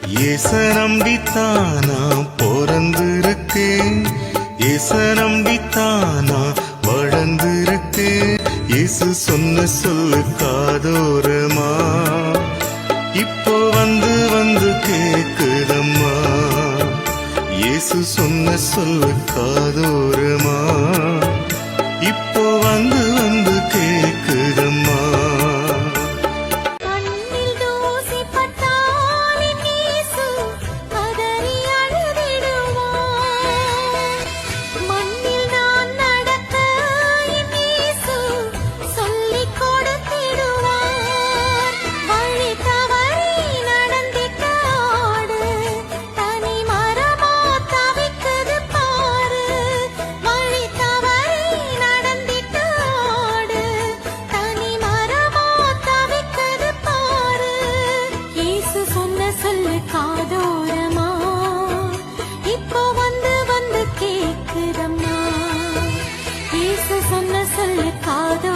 ஏச நம்பித்தானா பிறந்திருக்கேன், ஏச நம்பித்தானா வளர்ந்திருக்கேன். இயேசு சொன்ன சொல்லு காதோரமா இப்போ வந்து வந்து கேக்குதம்மா. இயேசு சொன்ன சொல்லு காதோரமா இப்போ வந்து வந்து கேக்குதம்மா. சொன்ன சொல்லு காதோ